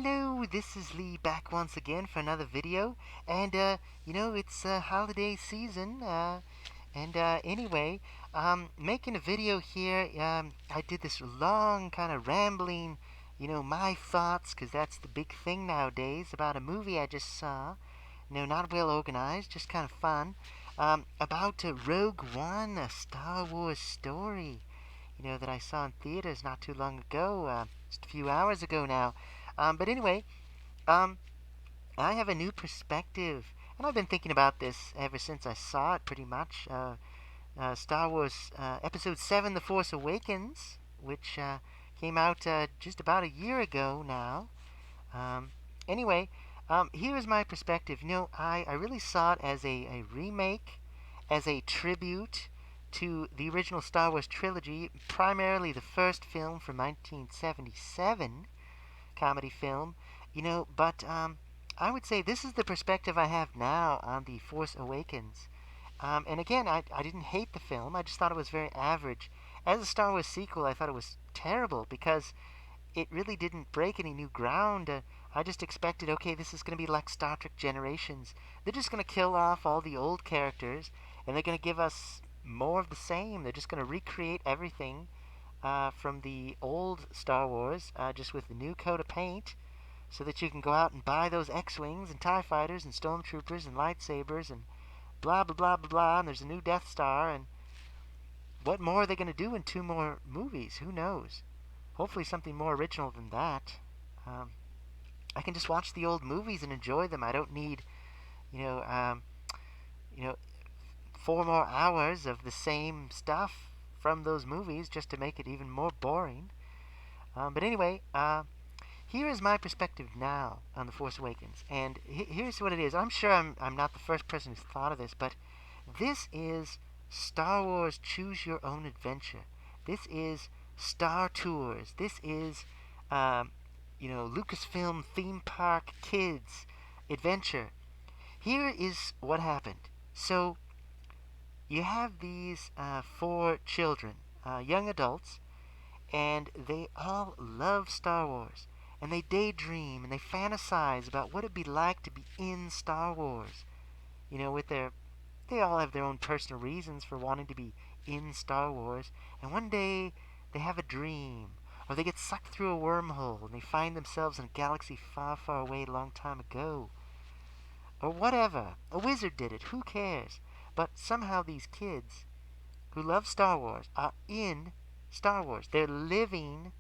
Hello, this is Lee back once again for another video. And, it's holiday season. Anyway, making a video here. I did this long, kind of rambling, my thoughts, because that's the big thing nowadays, about a movie I just saw. Not well organized, just kind of fun. About Rogue One, a Star Wars story, that I saw in theaters not too long ago, just a few hours ago now. But anyway, um, I have a new perspective, and I've been thinking about this ever since I saw it, pretty much. Star Wars Episode 7, The Force Awakens, which came out just about a year ago now. Um, anyway, here is my perspective. I really saw it as a remake, as a tribute to the original Star Wars trilogy, primarily the first film from 1977, comedy film, but I would say this is the perspective I have now on The Force Awakens. And again, I didn't hate the film, I just thought it was very average. As a Star Wars sequel, I thought it was terrible because it really didn't break any new ground. I just expected, okay, this is going to be like Star Trek Generations. They're just going to kill off all the old characters, and they're going to give us more of the same. They're just going to recreate everything from the old Star Wars, just with a new coat of paint, so that you can go out and buy those X-Wings and TIE Fighters and Stormtroopers and lightsabers and blah, blah, blah, blah, blah, and there's a new Death Star, and what more are they going to do in 2 more movies? Who knows? Hopefully something more original than that. Um, I can just watch the old movies and enjoy them. I don't need, you know, um, you know, 4 more hours of the same stuff from those movies just to make it even more boring. But anyway, here is my perspective now on The Force Awakens. And here's what it is. I'm sure I'm not the first person who's thought of this, but this is Star Wars Choose Your Own Adventure. This is Star Tours. This is, Lucasfilm theme park kids adventure. Here is what happened. So, you have these 4 children, young adults, and they all love Star Wars. And they daydream and they fantasize about what it'd be like to be in Star Wars. They all have their own personal reasons for wanting to be in Star Wars. And one day they have a dream, or they get sucked through a wormhole and they find themselves in a galaxy far, far away a long time ago. Or whatever. A wizard did it. Who cares? But somehow these kids who love Star Wars are in Star Wars. They're living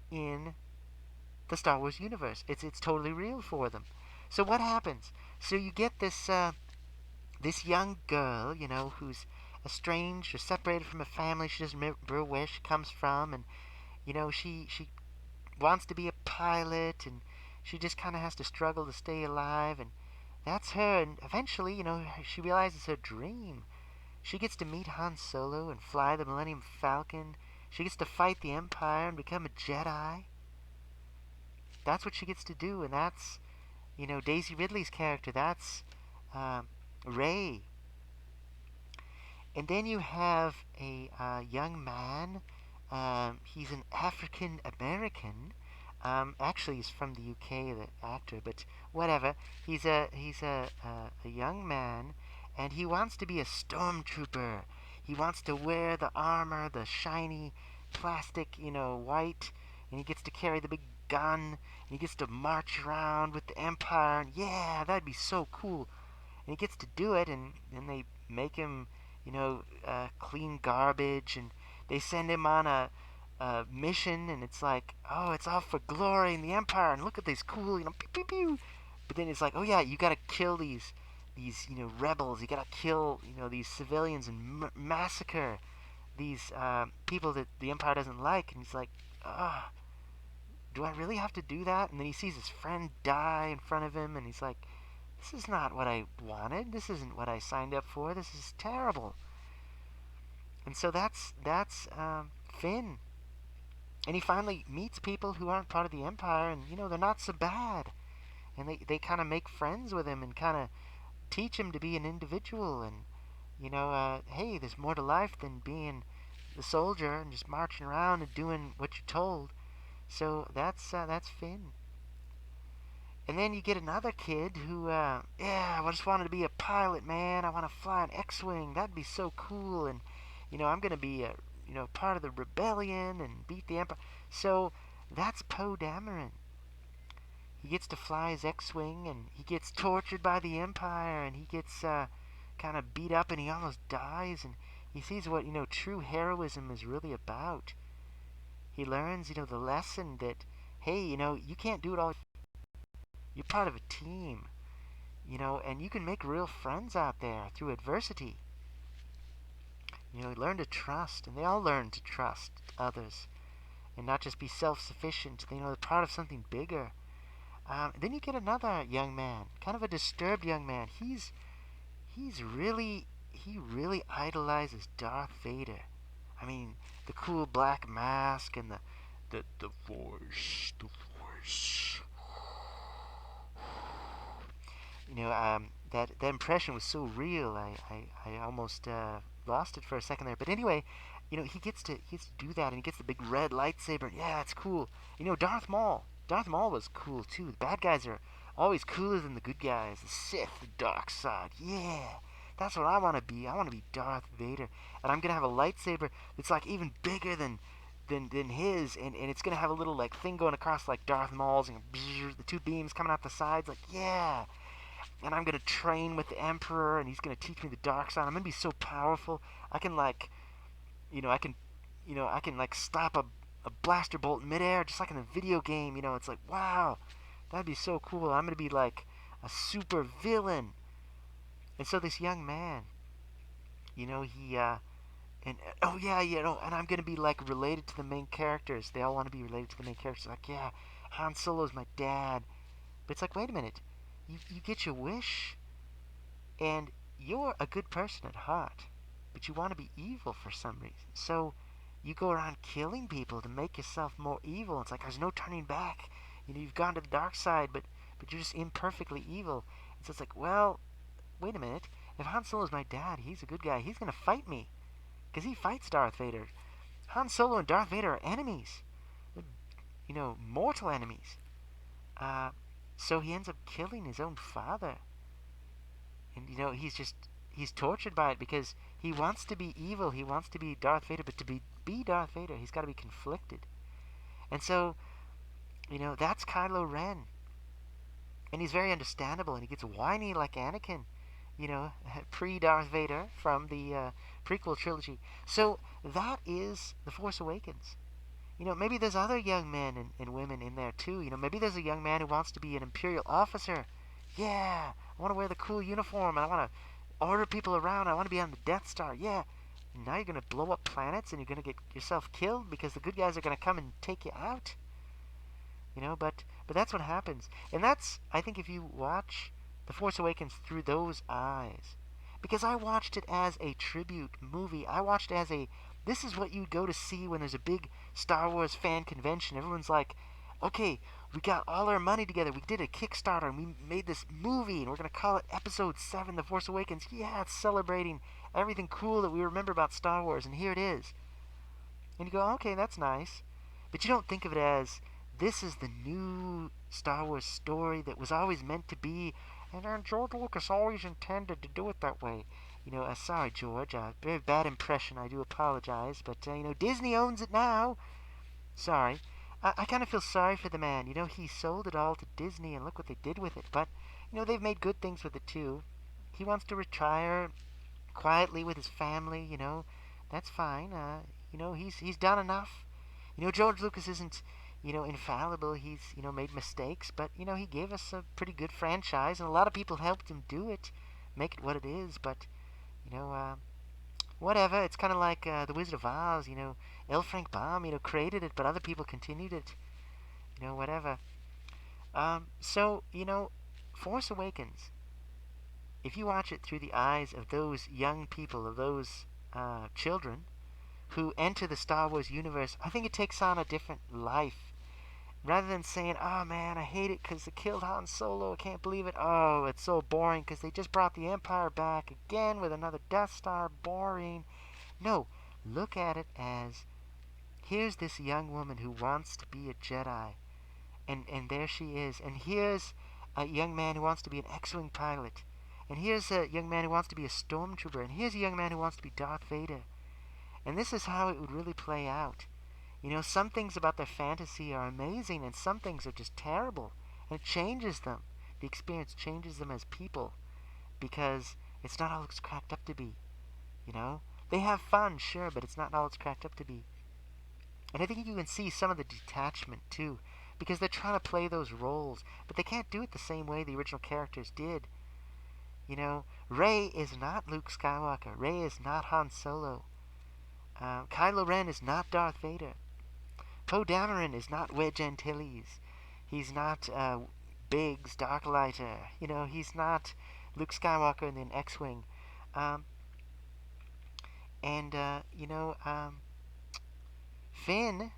in the Star Wars universe. It's totally real for them. So what happens? So you get this young girl, who's estranged or separated from a family. She doesn't remember where she comes from, and she wants to be a pilot, and she just kind of has to struggle to stay alive, and that's her. And eventually, she realizes her dream. She gets to meet Han Solo and fly the Millennium Falcon. She gets to fight the Empire and become a Jedi. That's what she gets to do, and that's, Daisy Ridley's character. That's Rey. And then you have a young man. He's an African American. Actually, he's from the UK, the actor, but whatever. He's a young man, and he wants to be a stormtrooper. He wants to wear the armor, the shiny plastic, white, and he gets to carry the big gun, and he gets to march around with the Empire, and yeah, that'd be so cool. And he gets to do it, and they make him, clean garbage, and they send him on a mission, and it's like, oh, it's all for glory and the Empire, and look at these cool, pew pew pew. But then it's like, oh yeah, you gotta kill these rebels. You gotta kill, these civilians and massacre these people that the Empire doesn't like. And he's like, ah, do I really have to do that? And then he sees his friend die in front of him, and he's like, this is not what I wanted. This isn't what I signed up for. This is terrible. And so that's Finn. And he finally meets people who aren't part of the Empire, and, they're not so bad. And they kind of make friends with him and kind of teach him to be an individual. And, hey, there's more to life than being the soldier and just marching around and doing what you're told. So that's Finn. And then you get another kid who, yeah, I just wanted to be a pilot, man. I want to fly an X-wing. That'd be so cool. And, I'm gonna be a, part of the rebellion and beat the Empire. So that's Poe Dameron. He gets to fly his X-wing, and he gets tortured by the Empire, and he gets kind of beat up, and he almost dies, and he sees what true heroism is really about. He learns the lesson that hey, you can't do it all. You're part of a team, and you can make real friends out there through adversity. Learn to trust, and they all learn to trust others and not just be self-sufficient. They're part of something bigger. Then you get another young man, kind of a disturbed young man. He really idolizes Darth Vader. I mean, the cool black mask and the voice, the voice. That impression was so real. I almost lost it for a second there. But anyway, he gets to do that, and he gets the big red lightsaber. Yeah, it's cool. Darth Maul. Darth Maul was cool too. The bad guys are always cooler than the good guys. The Sith, the dark side. Yeah, that's what I want to be. I want to be Darth Vader, and I'm gonna have a lightsaber that's like even bigger than his, and it's gonna have a little like thing going across like Darth Maul's, and the two beams coming out the sides. Like yeah, and I'm gonna train with the Emperor, and he's gonna teach me the dark side. I'm gonna be so powerful. I can like, I can, I can like stop a blaster bolt in midair, just like in a video game. It's like wow, that'd be so cool. I'm gonna be like a super villain. And so this young man, he and oh yeah, and I'm gonna be like related to the main characters. They all want to be related to the main characters. Like yeah, Han Solo's my dad. But it's like wait a minute, you get your wish, and you're a good person at heart, but you want to be evil for some reason. So you go around killing people to make yourself more evil. It's like there's no turning back. You've gone to the dark side, but you're just imperfectly evil. And so it's like, well, wait a minute. If Han Solo's my dad, he's a good guy. He's gonna fight me, because he fights Darth Vader. Han Solo and Darth Vader are enemies. Mortal enemies. Uh, so he ends up killing his own father. And he's tortured by it because he wants to be evil. He wants to be Darth Vader, but to be Darth Vader, he's got to be conflicted. And so, that's Kylo Ren. And he's very understandable, and he gets whiny like Anakin, pre-Darth Vader from the prequel trilogy. So that is The Force Awakens. Maybe there's other young men and women in there too. Maybe there's a young man who wants to be an Imperial officer. Yeah, I want to wear the cool uniform, and I want to order people around. I want to be on the Death Star. Yeah. And now you're going to blow up planets, and you're going to get yourself killed because the good guys are going to come and take you out. But that's what happens. And that's, I think, if you watch The Force Awakens through those eyes. Because I watched it as a tribute movie. I watched it as this is what you'd go to see when there's a big Star Wars fan convention. Everyone's like, okay, we got all our money together. We did a Kickstarter, and we made this movie, and we're going to call it Episode 7, The Force Awakens. Yeah, it's celebrating everything cool that we remember about Star Wars, and here it is. And you go, okay, that's nice. But you don't think of it as, this is the new Star Wars story that was always meant to be, and George Lucas always intended to do it that way. Sorry, George, very bad impression, I do apologize, but, Disney owns it now. Sorry. I kind of feel sorry for the man. He sold it all to Disney, and look what they did with it. But, they've made good things with it, too. He wants to retire quietly with his family, That's fine. He's done enough. George Lucas isn't, infallible. He's, made mistakes, but, he gave us a pretty good franchise, and a lot of people helped him do it, make it what it is, but, whatever. It's kind of like The Wizard of Oz, L. Frank Baum, created it, but other people continued it, whatever. So, Force Awakens, if you watch it through the eyes of those young people, of those children who enter the Star Wars universe, I think it takes on a different life. Rather than saying, oh man, I hate it because they killed Han Solo, I can't believe it. Oh, it's so boring because they just brought the Empire back again with another Death Star, boring. No, look at it as, here's this young woman who wants to be a Jedi. And there she is. And here's a young man who wants to be an X-wing pilot, and here's a young man who wants to be a stormtrooper, and here's a young man who wants to be Darth Vader. And this is how it would really play out. You know, some things about their fantasy are amazing, and some things are just terrible, and it changes them. The experience changes them as people because it's not all it's cracked up to be. You know, they have fun, sure, but it's not all it's cracked up to be. And I think you can see some of the detachment too, because they're trying to play those roles, but they can't do it the same way the original characters did. You know, Rey is not Luke Skywalker. Rey is not Han Solo. Kylo Ren is not Darth Vader. Poe Dameron is not Wedge Antilles. He's not Biggs Darklighter. You know, he's not Luke Skywalker in an X-wing. Um, and Finn,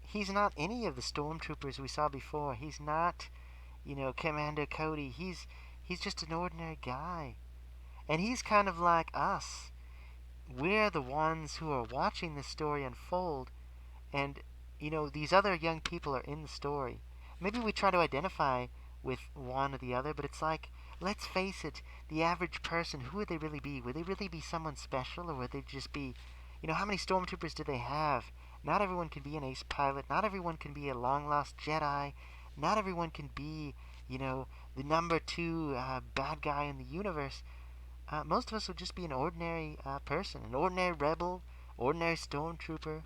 he's not any of the stormtroopers we saw before. He's not, Commander Cody. He's just an ordinary guy. And he's kind of like us. We're the ones who are watching this story unfold, and these other young people are in the story. Maybe we try to identify with one or the other, but it's like, let's face it, the average person, who would they really be? Would they really be someone special, or would they just be, how many stormtroopers do they have? Not everyone can be an ace pilot. Not everyone can be a long-lost Jedi. Not everyone can be, the number two bad guy in the universe. Most of us would just be an ordinary person, an ordinary rebel, ordinary stormtrooper,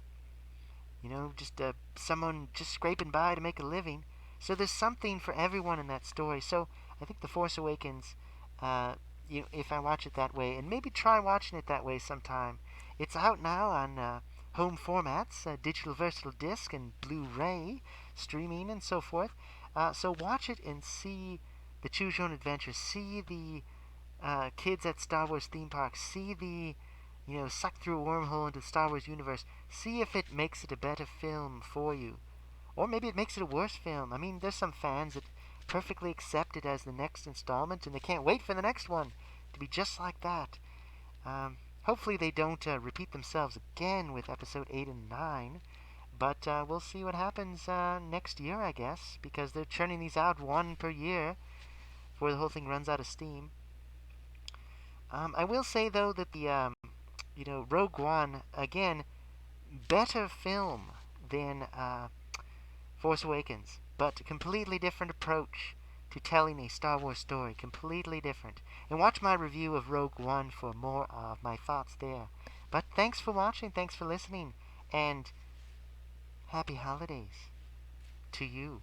just someone just scraping by to make a living. So there's something for everyone in that story. So I think The Force Awakens, if I watch it that way, and maybe try watching it that way sometime. It's out now on home formats, digital versatile disc and Blu-ray, streaming and so forth. So watch it and see the Choose Your Own Adventure. See the kids at Star Wars theme parks. See the suck through a wormhole into the Star Wars universe. See if it makes it a better film for you. Or maybe it makes it a worse film. I mean, there's some fans that perfectly accept it as the next installment, and they can't wait for the next one to be just like that. Hopefully they don't repeat themselves again with episode 8 and 9. But we'll see what happens next year, I guess, because they're churning these out one per year before the whole thing runs out of steam. I will say, though, that the Rogue One, again, better film than Force Awakens, but completely different approach to telling a Star Wars story, completely different. And watch my review of Rogue One for more of my thoughts there. But thanks for watching, thanks for listening, and happy holidays to you.